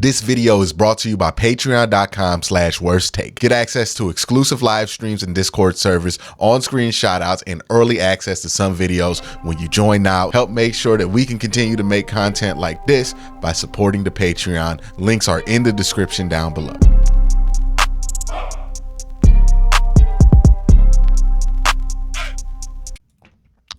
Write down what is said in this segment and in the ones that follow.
This video is brought to you by patreon.com/worsttake. Get access to exclusive live streams and Discord servers, on-screen shoutouts, and early access to some videos when you join now. Help make sure that we can continue to make content like this by supporting the Patreon. Links are in the description down below.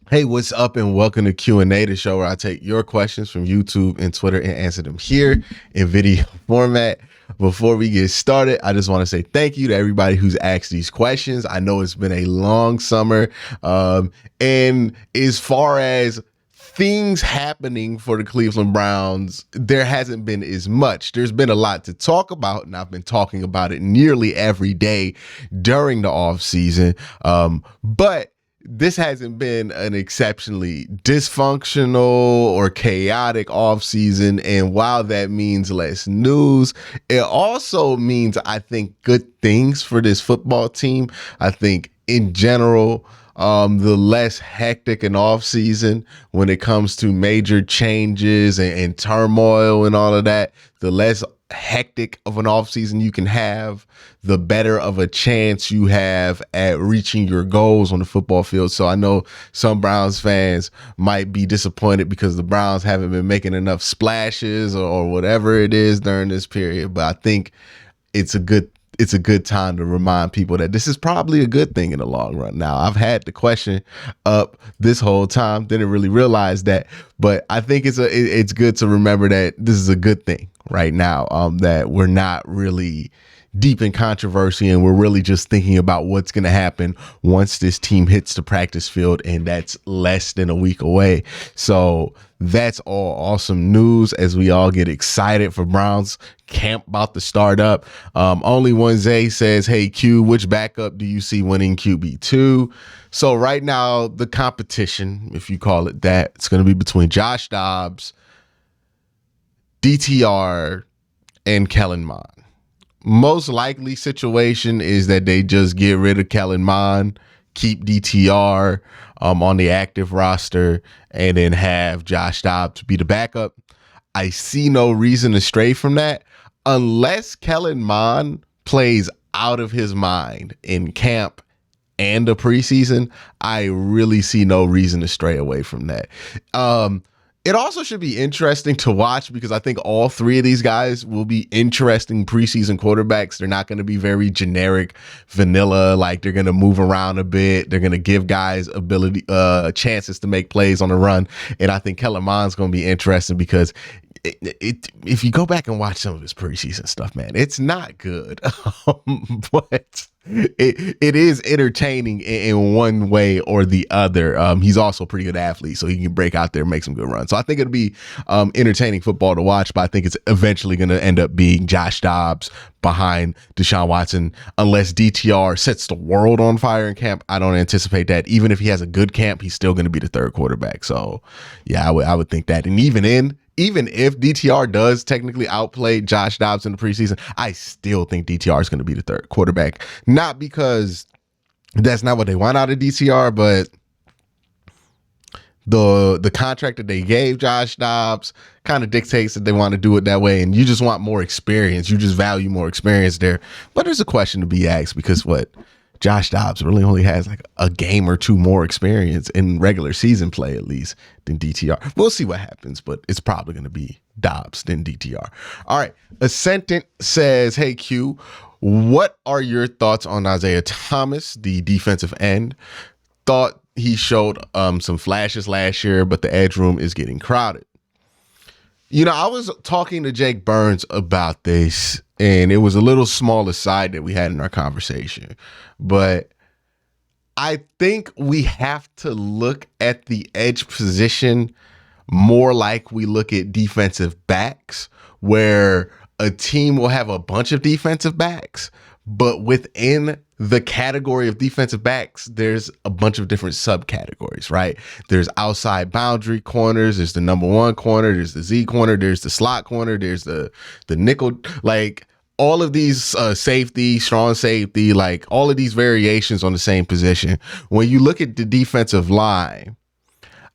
Hey, what's up and welcome to Q&A, the show where I take your questions from YouTube and Twitter and answer them here in video format. Before we get started, I just want to say thank you to everybody who's asked these questions. I know it's been a long summer, and as far as things happening for the Cleveland Browns, there hasn't been as much. There's been a lot to talk about, and I've been talking about it nearly every day during the offseason, but this hasn't been an exceptionally dysfunctional or chaotic offseason. And while that means less news, it also means, I think, good things for this football team. I think in general, the less hectic an offseason when it comes to major changes and turmoil and all of that, the less hectic of an offseason you can have, the better of a chance you have at reaching your goals on the football field. So I know some Browns fans might be disappointed because the Browns haven't been making enough splashes or whatever it is during this period, but I think it's a good time to remind people that this is probably a good thing in the long run. Now, I've had the question up this whole time, didn't really realize that, but I think it's good to remember that this is a good thing right now, that we're not really deep in controversy and we're really just thinking about what's going to happen once this team hits the practice field, and that's less than a week away. So that's all awesome news as we all get excited for Browns camp about to start up. Only One Zay says, hey Q, which backup do you see winning QB2? So right now the competition, if you call it that, it's going to be between Josh Dobbs, DTR, and Kellen Mond. Most likely situation is that they just get rid of Kellen Mond, keep DTR on the active roster, and then have Josh Dobbs be the backup. I see no reason to stray from that unless Kellen Mond plays out of his mind in camp and the preseason. I really see no reason to stray away from that. It also should be interesting to watch because I think all three of these guys will be interesting preseason quarterbacks. They're not going to be very generic, vanilla, like they're going to move around a bit. They're going to give guys chances to make plays on the run. And I think Kellen Mond's going to be interesting because if you go back and watch some of his preseason stuff, man, it's not good, but it is entertaining in one way or the other. He's also a pretty good athlete, so he can break out there and make some good runs. So I think it'll be entertaining football to watch, but I think it's eventually going to end up being Josh Dobbs behind Deshaun Watson, unless DTR sets the world on fire in camp. I don't anticipate that. Even if he has a good camp, he's still going to be the third quarterback. So yeah, I would think that. And even if DTR does technically outplay Josh Dobbs in the preseason, I still think DTR is going to be the third quarterback. Not because that's not what they want out of DTR, but the contract that they gave Josh Dobbs kind of dictates that they want to do it that way. And you just want more experience. You just value more experience there. But there's a question to be asked because Josh Dobbs really only has like a game or two more experience in regular season play, at least, than DTR. We'll see what happens, but it's probably going to be Dobbs than DTR. All right. Ascendant says, hey, Q, what are your thoughts on Isaiah Thomas, the defensive end? Thought he showed some flashes last year, but the edge room is getting crowded. You know, I was talking to Jake Burns about this, and it was a little small aside that we had in our conversation. But I think we have to look at the edge position more like we look at defensive backs, where a team will have a bunch of defensive backs, but within the category of defensive backs, there's a bunch of different subcategories, right? There's outside boundary corners. There's the number one corner. There's the Z corner. There's the slot corner. There's the nickel. Like all of these safety, strong safety, like all of these variations on the same position. When you look at the defensive line,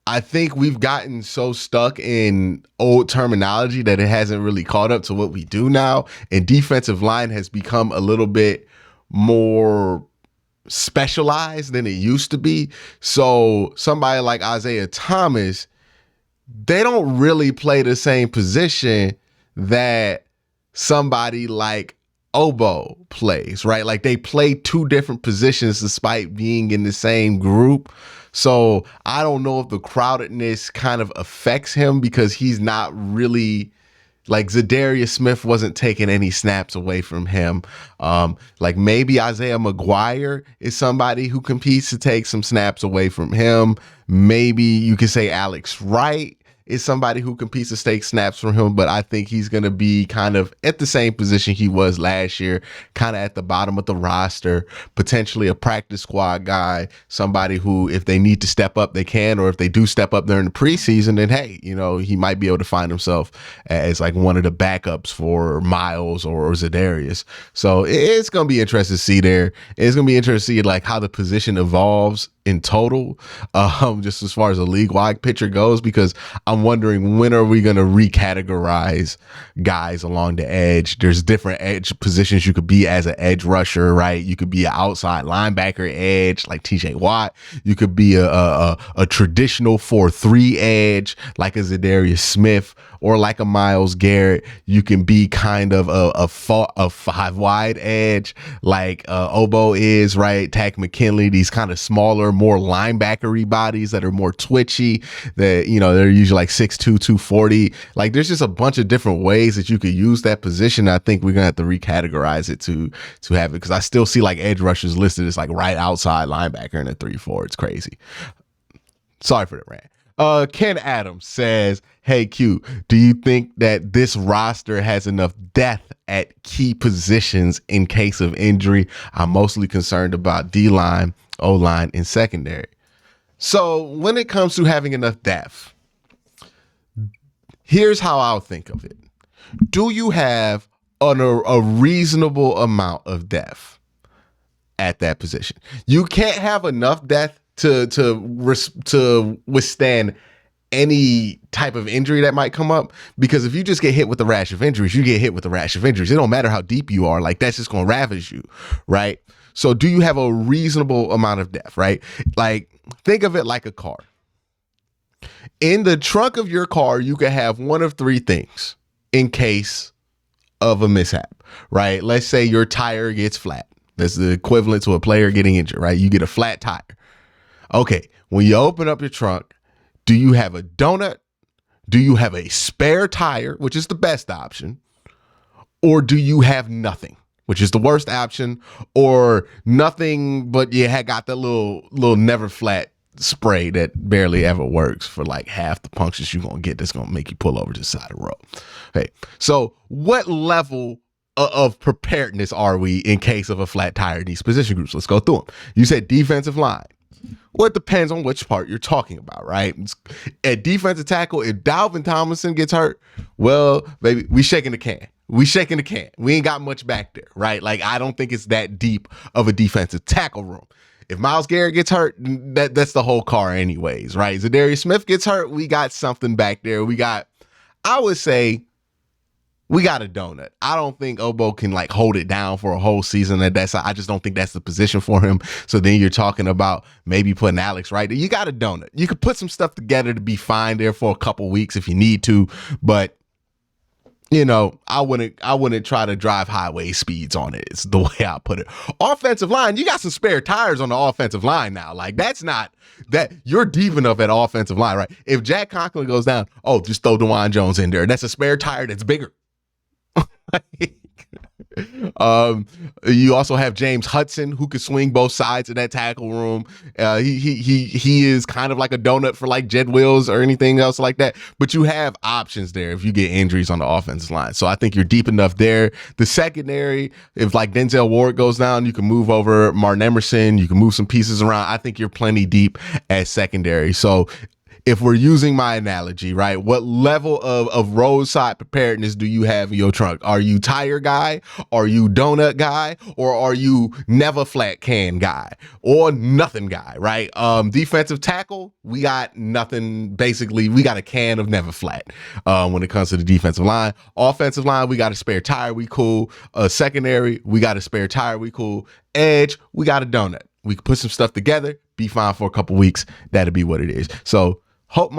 I think we've gotten so stuck in old terminology that it hasn't really caught up to what we do now. And defensive line has become a little bit more specialized than it used to be. So somebody like Isaiah Thomas, they don't really play the same position that somebody like Obo plays, right? Like they play two different positions despite being in the same group. So I don't know if the crowdedness kind of affects him because he's not really like Zadarius Smith wasn't taking any snaps away from him. Like maybe Isaiah McGuire is somebody who competes to take some snaps away from him. Maybe you could say Alex Wright is somebody who competes to take snaps from him, but I think he's going to be kind of at the same position he was last year, kind of at the bottom of the roster, potentially a practice squad guy, somebody who, if they need to step up, they can, or if they do step up during the preseason, then hey, you know, he might be able to find himself as like one of the backups for Miles or Zadarius. So it's going to be interesting to see there. It's going to be interesting to see like how the position evolves in total, just as far as a league-wide picture goes, because I'm wondering when are we going to recategorize guys along the edge. There's different edge positions you could be as an edge rusher, right? You could be an outside linebacker edge like TJ Watt. You could be a traditional 4-3 edge like a Zadarius Smith or like a Myles Garrett. You can be kind of a 5-wide edge like Obo is, right? Tack McKinley, these kind of smaller, more linebackery bodies that are more twitchy, that, you know, they're usually like 6'2", 240. Like there's just a bunch of different ways that you could use that position. I think we're gonna have to recategorize it to have it, because I still see like edge rushers listed as like right outside linebacker in a 3-4. It's crazy. Sorry for the rant. Ken Adams says, hey Q, do you think that this roster has enough depth at key positions in case of injury? I'm mostly concerned about D-line, O-line, and secondary. So when it comes to having enough depth, here's how I'll think of it. Do you have a reasonable amount of depth at that position? You can't have enough depth to withstand any type of injury that might come up, because if you just get hit with a rash of injuries, you get hit with a rash of injuries. It don't matter how deep you are, like that's just going to ravage you, right? So do you have a reasonable amount of depth, right? Like think of it like a car. In the trunk of your car, you can have one of three things in case of a mishap, right? Let's say your tire gets flat. That's the equivalent to a player getting injured, right? You get a flat tire. Okay, when you open up your trunk, do you have a donut? Do you have a spare tire, which is the best option? Or do you have nothing, which is the worst option? Or nothing, but you had got that little never flat spray that barely ever works for like half the punctures you're going to get that's going to make you pull over to the side of the road. Okay, so what level of preparedness are we in case of a flat tire in these position groups? Let's go through them. You said defensive line. Well, it depends on which part you're talking about, right? At defensive tackle, if Dalvin Tomlinson gets hurt, well, baby, we shaking the can. We shaking the can. We ain't got much back there, right? Like, I don't think it's that deep of a defensive tackle room. If Myles Garrett gets hurt, that's the whole car anyways, right? Zadarius Smith gets hurt, we got something back there. I would say, we got a donut. I don't think Obo can like hold it down for a whole season. I just don't think that's the position for him. So then you're talking about maybe putting Alex right there. You got a donut. You could put some stuff together to be fine there for a couple weeks if you need to, but you know, I wouldn't try to drive highway speeds on it. It's the way I put it. Offensive line, you got some spare tires on the offensive line now. Like that's not that you're deep enough at offensive line, right? If Jack Conklin goes down, oh, just throw DeJuan Jones in there. That's a spare tire that's bigger. You also have James Hudson, who could swing both sides of that tackle room. He is kind of like a donut for like Jed Wills or anything else like that. But you have options there if you get injuries on the offensive line. So I think you're deep enough there. The secondary, if like Denzel Ward goes down, you can move over Martin Emerson. You can move some pieces around. I think you're plenty deep at secondary. So if we're using my analogy, right, what level of roadside preparedness do you have in your trunk? Are you tire guy? Are you donut guy? Or are you never flat can guy? Or nothing guy, right? Defensive tackle, we got nothing. Basically, we got a can of never flat when it comes to the defensive line. Offensive line, we got a spare tire, we cool. Secondary, we got a spare tire, we cool. Edge, we got a donut. We can put some stuff together, be fine for a couple weeks. That'll be what it is. So hope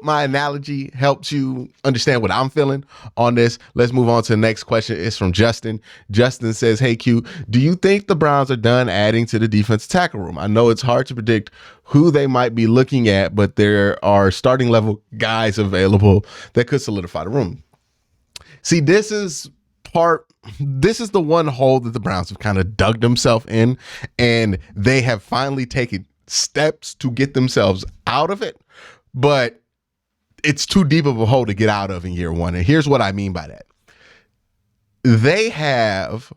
my analogy helps you understand what I'm feeling on this. Let's move on to the next question. It's from Justin. Justin says, hey Q, do you think the Browns are done adding to the defensive tackle room? I know it's hard to predict who they might be looking at, but there are starting level guys available that could solidify the room. See, this is the one hole that the Browns have kind of dug themselves in, and they have finally taken steps to get themselves out of it, but it's too deep of a hole to get out of in year one. And here's what I mean by that. They have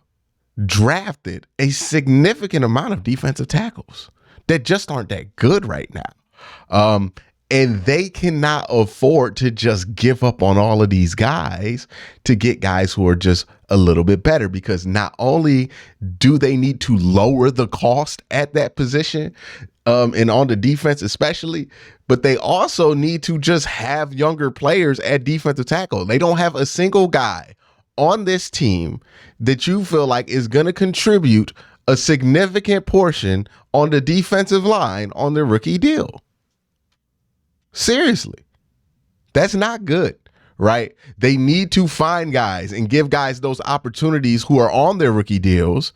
drafted a significant amount of defensive tackles that just aren't that good right now. And they cannot afford to just give up on all of these guys to get guys who are just a little bit better, because not only do they need to lower the cost at that position, and on the defense especially, but they also need to just have younger players at defensive tackle. They don't have a single guy on this team that you feel like is going to contribute a significant portion on the defensive line on their rookie deal. Seriously, that's not good, right? They need to find guys and give guys those opportunities who are on their rookie deals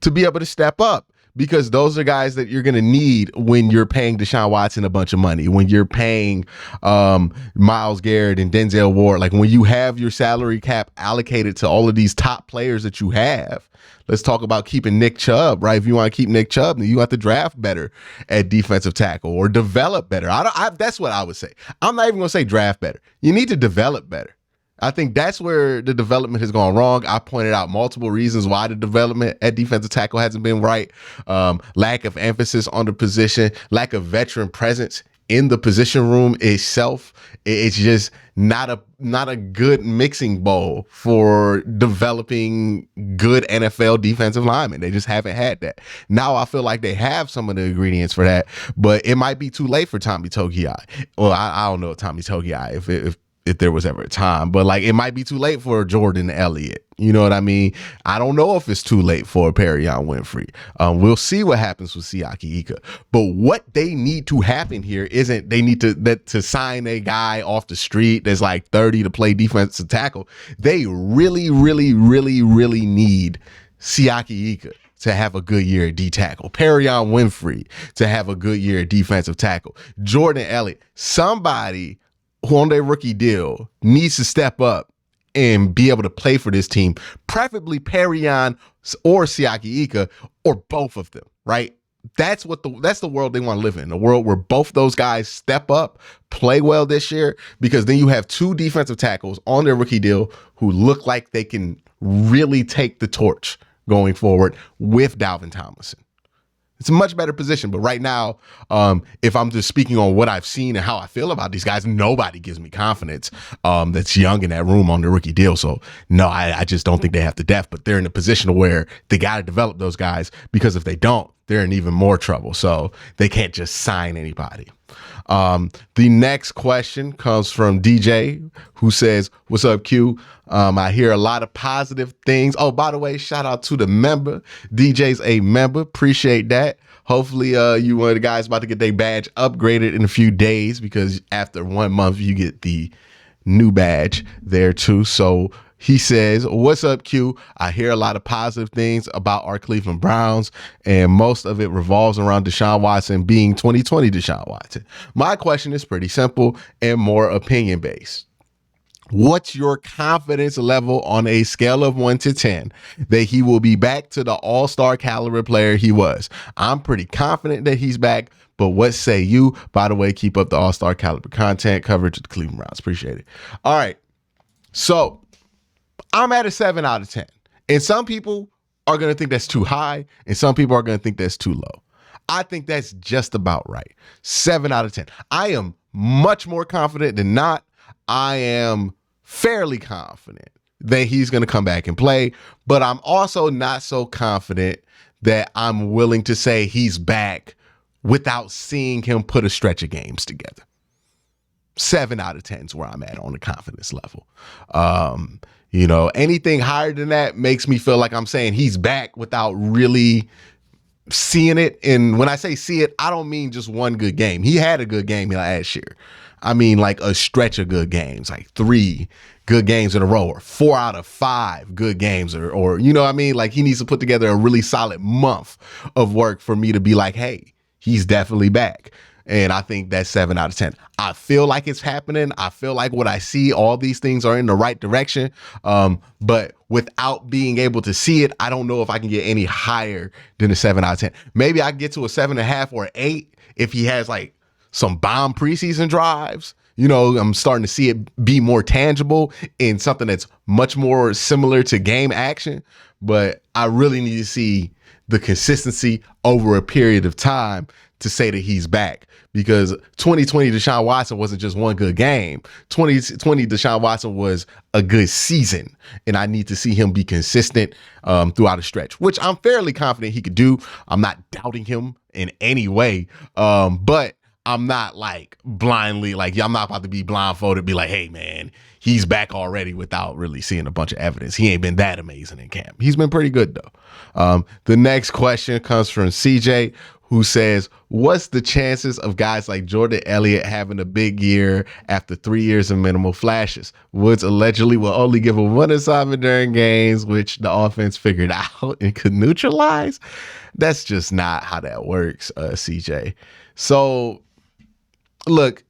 to be able to step up, because those are guys that you're going to need when you're paying Deshaun Watson a bunch of money, when you're paying Myles Garrett and Denzel Ward, like when you have your salary cap allocated to all of these top players that you have. Let's talk about keeping Nick Chubb, right? If you want to keep Nick Chubb, then you have to draft better at defensive tackle or develop better. That's what I would say. I'm not even going to say draft better. You need to develop better. I think that's where the development has gone wrong. I pointed out multiple reasons why the development at defensive tackle hasn't been right. Lack of emphasis on the position, lack of veteran presence in the position room itself. It's just not a good mixing bowl for developing good NFL defensive linemen. They just haven't had that. Now I feel like they have some of the ingredients for that, but it might be too late for Tommy Togiai. Well, I don't know Tommy Togiai if there was ever a time, but like it might be too late for Jordan Elliott. You know what I mean? I don't know if it's too late for Perion Winfrey. We'll see what happens with Siaki Ika. But what they need to happen here isn't they need to sign a guy off the street that's like 30 to play defensive tackle. They really, really, really, really need Siaki Ika to have a good year at D tackle, Perion Winfrey to have a good year at defensive tackle, Jordan Elliott, somebody who on their rookie deal needs to step up and be able to play for this team, preferably Perion or Siaki Ika or both of them, right? That's the world they want to live in, a world where both those guys step up, play well this year, because then you have two defensive tackles on their rookie deal who look like they can really take the torch going forward with Dalvin Tomlinson. It's a much better position. But right now, if I'm just speaking on what I've seen and how I feel about these guys, nobody gives me confidence that's young in that room on the rookie deal. So, no, I just don't think they have the depth. But they're in a position where they got to develop those guys, because if they don't, they're in even more trouble. So they can't just sign anybody. The next question comes from DJ, who says, what's up, Q? I hear a lot of positive things. Oh, by the way, shout out to the member. DJ's a member. Appreciate that. Hopefully you one of the guys about to get their badge upgraded in a few days, because after 1 month, you get the new badge there too. So he says, what's up, Q? I hear a lot of positive things about our Cleveland Browns, and most of it revolves around Deshaun Watson being 2020 Deshaun Watson. My question is pretty simple and more opinion-based. What's your confidence level on a scale of 1 to 10 that he will be back to the all-star caliber player he was? I'm pretty confident that he's back, but what say you? By the way, keep up the all-star caliber content coverage of the Cleveland Browns. Appreciate it. All right. So I'm at a 7 out of 10. And some people are going to think that's too high, and some people are going to think that's too low. I think that's just about right. 7 out of 10. I am much more confident than not. I am fairly confident that he's going to come back and play, but I'm also not so confident that I'm willing to say he's back without seeing him put a stretch of games together. 7 out of 10 is where I'm at on the confidence level. Anything higher than that makes me feel like I'm saying he's back without really seeing it. And when I say see it, I don't mean just one good game. He had a good game last year. I mean like a stretch of good games, like 3 good games in a row, or 4 out of 5 good games, or you know what I mean? Like he needs to put together a really solid month of work for me to be like, hey, he's definitely back. And I think that's 7 out of 10. I feel like it's happening. I feel like what I see, all these things are in the right direction. But without being able to see it, I don't know if I can get any higher than a 7 out of 10. Maybe I can get to a 7.5 or 8 if he has like some bomb preseason drives. I'm starting to see it be more tangible in something that's much more similar to game action. But I really need to see the consistency over a period of time to say that he's back, because 2020 Deshaun Watson wasn't just one good game. 2020 Deshaun Watson was a good season, and I need to see him be consistent throughout a stretch, which I'm fairly confident he could do. I'm not doubting him in any way, but I'm not like blindly, like I'm not about to be blindfolded, be like, hey man, he's back already without really seeing a bunch of evidence. He ain't been that amazing in camp. He's been pretty good though. The next question comes from CJ, who says, what's the chances of guys like Jordan Elliott having a big year after 3 years of minimal flashes? Woods allegedly will only give a 1 assignment during games, which the offense figured out and could neutralize. That's just not how that works, CJ. So, look,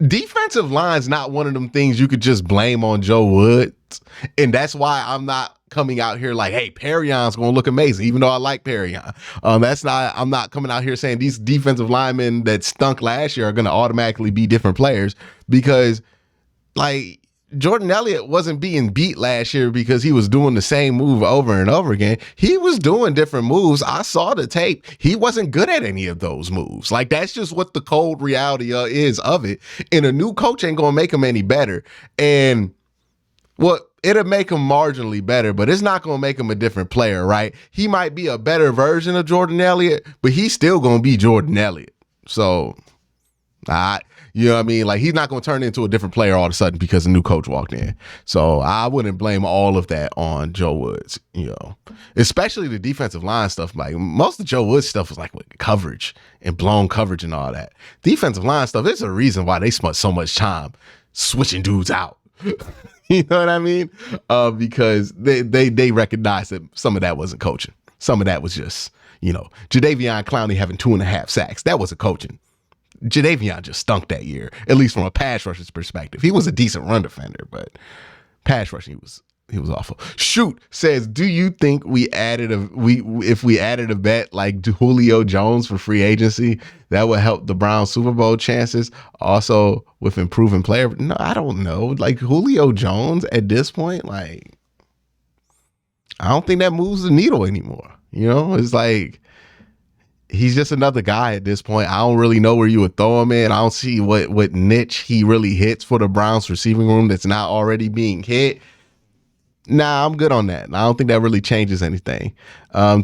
defensive line's not one of them things you could just blame on Joe Woods. And that's why I'm not coming out here like, hey, Perrion's going to look amazing, even though I like Perrion. I'm not coming out here saying these defensive linemen that stunk last year are going to automatically be different players, because like Jordan Elliott wasn't being beat last year because he was doing the same move over and over again. He was doing different moves. I saw the tape. He wasn't good at any of those moves. Like, that's just what the cold reality is of it. And a new coach ain't going to make him any better. And it'll make him marginally better, but it's not going to make him a different player, right? He might be a better version of Jordan Elliott, but he's still going to be Jordan Elliott. So, you know what I mean? Like, he's not going to turn into a different player all of a sudden because a new coach walked in. So I wouldn't blame all of that on Joe Woods, especially the defensive line stuff. Like, most of Joe Woods stuff was like with coverage and blown coverage and all that. Defensive line stuff, there's a reason why they spent so much time switching dudes out. You know what I mean? Because they recognized that some of that wasn't coaching. Some of that was just, Jadeveon Clowney having 2.5 sacks. That wasn't coaching. Jadeveon just stunk that year, at least from a pass rusher's perspective. He was a decent run defender, but pass rushing, he was awful. Shoot says, do you think if we added a bet like Julio Jones for free agency, that would help the Browns Super Bowl chances? Also with improving player? No, I don't know. Like, Julio Jones at this point, like, I don't think that moves the needle anymore. It's like, he's just another guy at this point. I don't really know where you would throw him in. I don't see what niche he really hits for the Browns receiving room that's not already being hit. Nah, I'm good on that. I don't think that really changes anything.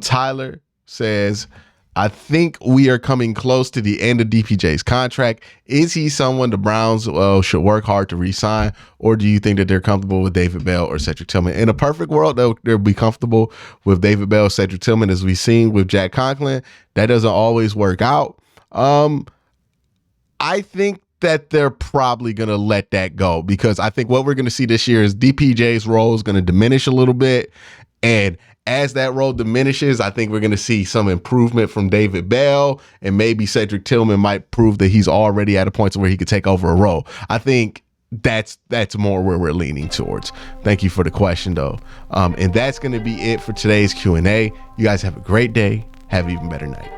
Tyler says, I think we are coming close to the end of DPJ's contract. Is he someone the Browns should work hard to re-sign, or do you think that they're comfortable with David Bell or Cedric Tillman? In a perfect world, they'll be comfortable with David Bell, Cedric Tillman, as we've seen with Jack Conklin. That doesn't always work out. I think that they're probably going to let that go, because I think what we're going to see this year is DPJ's role is going to diminish a little bit. And as that role diminishes, I think we're going to see some improvement from David Bell, and maybe Cedric Tillman might prove that he's already at a point where he could take over a role. I think that's more where we're leaning towards. Thank you for the question, though. And that's going to be it for today's Q&A. You guys have a great day. Have an even better night.